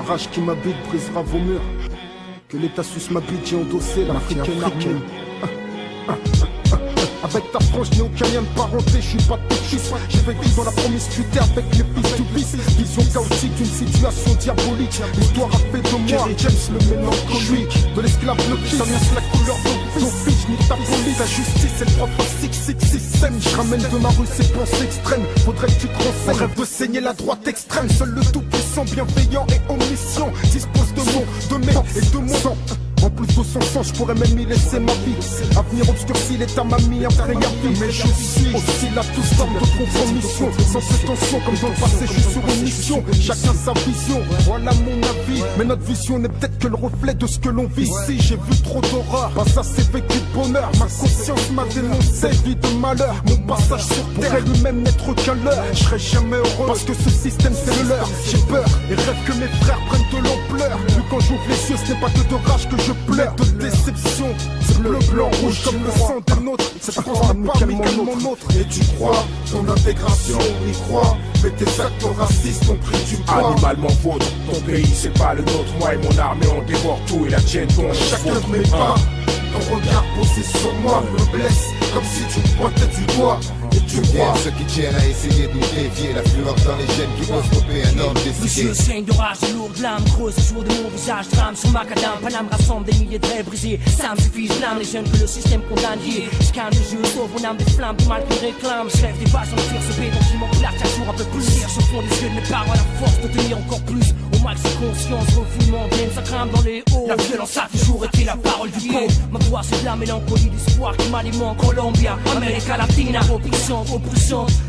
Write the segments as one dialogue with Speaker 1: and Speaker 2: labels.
Speaker 1: La rage qui m'habite brisera vos murs. Que l'état suisse m'habite, j'ai endossé l'africaine armure. Avec ta frange, je n'ai aucun lien de parenté, je suis pas de fils. J'ai vécu dans la promiscuité avec les fils du vice. Vision chaotique d'une situation diabolique. L'histoire a fait de moi James le mélancolique. De l'esclave le fils, ça laisse la couleur de fils. Ni ta police, la justice, c'est le propre système. Je ramène de ma rue ces pensées extrêmes. Faudrait que tu te renseignes. Rêve de saigner la droite extrême. Seul le tout puissant, bienveillant et omniscient dispose de mon, de mes et de mon sang. En plus de son sang, je pourrais même y laisser ma vie. Avenir obscurci, l'état m'a mis un préavis. Mais je suis aussi là, toute forme de compromission. Sans prétention, comme dans le passé, je suis sur une mission. Chacun sa vision, voilà mon avis. Mais notre vision n'est peut-être que le reflet de ce que l'on vit. Ici, j'ai vu trop d'horreur, pas ça c'est vécu de bonheur. Ma conscience m'a dénoncé, vie de malheur. Mon passage sur terre pourrait lui-même n'être qu'un leurre. Je serai jamais heureux, parce que ce système c'est le leur. J'ai peur, et rêve que mes frères prennent de l'ampleur. Vu quand j'ouvre les yeux, ce n'est pas que de rage que je pleure, de déception. C'est bleu, blanc, rouge comme le sang des nôtres. Cette France n'a pas mis comme mon autre.
Speaker 2: Et tu crois, ton intégration, on y croit. Mais tes actes racistes ont pris du poids.
Speaker 3: Animalement vôtre, ton pays c'est pas le nôtre. Moi et mon armée on dévore tout et la tienne ton.
Speaker 2: Chacun de mes pas, ton regard posé sur moi me blesse. Comme si tu me pointais du doigt. Et tu crois
Speaker 4: ceux qui tiennent à essayer de nous dévier. La fureur dans les gènes qui peuvent stopper un homme décidé.
Speaker 5: Monsieur saigne d'orage, de lourdes lames creuses le jour de mon visage, drame sur macadam. Paname rassemble des milliers de rêves brisés. Ça me suffit, je blâme les jeunes que le système condamne. Je calme les yeux, sauve mon âme des flammes du mal qu'ils réclament. Je rêve des vaches en tir, ce béton qui m'emplaque chaque jour un peu plus. Tire sur fond des yeux de mes paroles, la force de tenir encore plus. Au max de conscience, refoulement, haine, ça crame dans les hauts. La violence a toujours été la parole du pauvre. Ma voix c'est de la mélancolie, d'espoir qui m'alimente. Colombia, América Latina, oppression.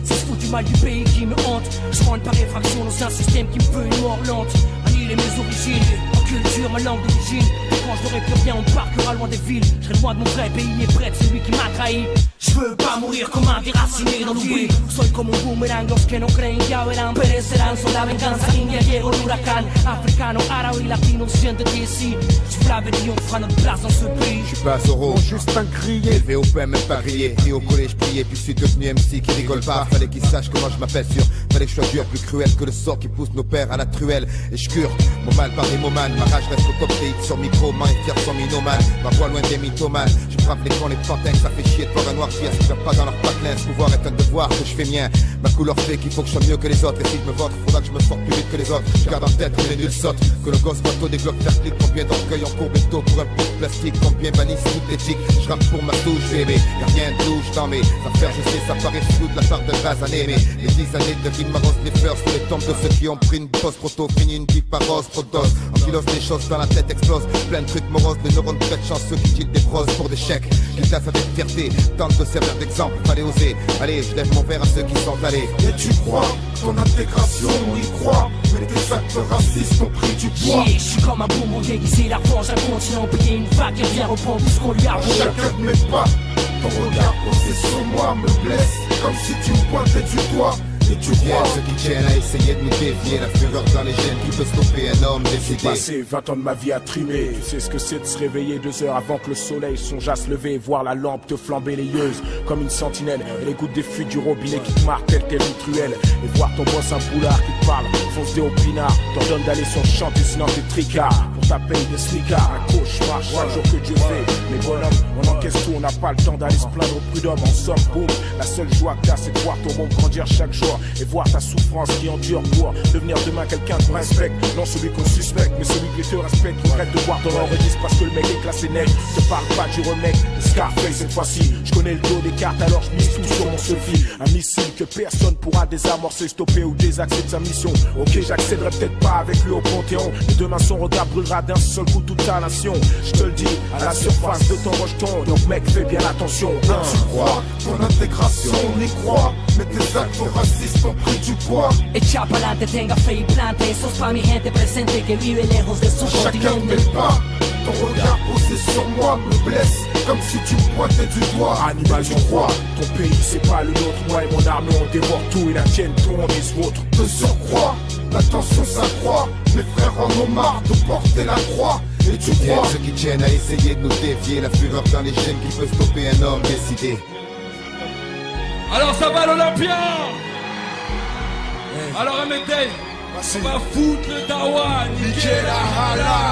Speaker 5: C'est ce foutu mal du pays qui me hante. Je rentre par effraction dans un système qui me veut une mort lente. Annihiler mes origines, ma culture, ma langue d'origine. Et quand je n'aurai plus rien, on parquera loin des villes. Je serai loin de mon vrai pays et près de celui qui m'a trahi. Je veux pas mourir comme un déraciné dans l'oubli. Soy como un boomerang, los que no creen ya verán. Perecerán, son la venganza, niña, llegó el huracán. Africano, árabe y latino, siéntete ici. Je l'avais dit, on fera notre place dans ce pays.
Speaker 4: Je suis pas Zoro,
Speaker 1: juste un crié.
Speaker 4: Élevé au pain, même pas grillé. Et au collège plié, puis je suis devenu MC qui rigole pas. Fallait qu'ils sachent comment je m'appelle sûr. Fallait que je sois dur, plus cruel que le sort qui pousse nos pères à la truelle. Et je cure mon mal par des momanes. Ma rage reste au top pays sur micro, main et fier sans minomane. Ma voix loin des mythomanes. Je brave les cons, les pantins, ça fait chier de voir un noir qui aspire pas dans leur patelin. Ce pouvoir est un devoir que je fais mien. Ma couleur fait qu'il faut que je sois mieux que les autres. Et si je me vote, faudra que je me sorte plus vite que les autres. Je garde en tête que les nuls sautent. Que le gosse bateau des globes faire clic. Combien d'orgueil en courbe et d'eau pour un pot de plastique. Combien bannissent toute l'éthique. Je rappe pour ma touche bébé. Y'a rien de louche dans mes affaires. Je sais ça paraît flou de la part de Razané. Mais les 10 années de vie m'arrosent les fleurs sous les tombes de ceux qui ont pris une pause trop tôt. Fini une vie par rose, trop dose. En kilos des choses dans la tête explose. Plein de trucs moroses, des neurones de chanceux qui tirent des brosses pour des chèques. Qui taffent avec fierté. Tente de servir d'exemple, fallait oser. Allez, je lève mon verre à ceux qui sont allés.
Speaker 2: Et tu crois, ton intégration, on y croit. Mais tes actes racistes ont pris du poids.
Speaker 5: Je suis comme un bonbon déguisé, la revanche, un continent plié, une vague qui vient reprendre tout ce qu'on lui a volé.
Speaker 2: Chacun de mes pas, ton regard posé sur moi me blesse. Comme si tu me pointais du doigt. Et tu crois
Speaker 4: ceux qui tiennent à essayer de nous dévier. La fureur dans les gènes qui peut stopper un homme décidé.
Speaker 3: J'ai passé 20 ans de ma vie à trimer. Tu sais ce que c'est de se réveiller 2 heures avant que le soleil songe à se lever. Voir la lampe te flamber les yeux comme une sentinelle. Et les gouttes des fuites du robinet qui te marquent telle une truelle. Et voir ton boss un boulard qui te parle, fonce des au pinard. T'ordonne d'aller sur chanter sinon t'es tricard. Pour ta paye de smicards, un cauchemar chaque jour que Dieu fait. Mais bonhomme, on encaisse tout, on n'a pas le temps d'aller se plaindre au prud'homme. En somme, boum, la seule joie que t'as c'est de voir ton monde grandir chaque jour. Et voir ta souffrance qui endure pour devenir demain quelqu'un qu'on respecte. Non celui qu'on suspecte, mais celui qui te respecte. Regrette de voir dans l'enregistre parce que le mec est classé net. Je te parle pas du remake de Scarface cette fois-ci. Je connais le dos des cartes alors je mise tout sur mon selfie. Un missile que personne pourra désamorcer, stopper ou désaxer de sa mission. Ok, j'accéderai peut-être pas avec lui au Panthéon, mais demain son regard brûlera d'un seul coup toute ta nation. Je te le dis, à la surface de ton rejeton. Donc mec, fais bien attention.
Speaker 2: Tu crois, ton intégration, on y croit. Mais tes actes racistes ont pris du poids.
Speaker 5: Echa pa'lante, tenga fe y plante. Sos pa mi gente presente que vive lejos de su
Speaker 2: Chacun de
Speaker 5: continente.
Speaker 2: mes pas, ton regard posé sur moi me blesse. Comme si tu me pointais du doigt.
Speaker 3: Animal, tu crois, ton pays c'est pas le nôtre. Moi et mon armée on dévore tout et la tienne tourne les autres.
Speaker 2: De surcroît, la tension s'accroît. Mes frères en ont marre de porter la croix. Et tu crois
Speaker 4: ceux qui tiennent à essayer de nous dévier. La fureur dans les gènes qui peut stopper un homme décidé.
Speaker 6: Alors ça va l'Olympia. Alors Ahmed Day, On va foutre le dawa, niquer la hala.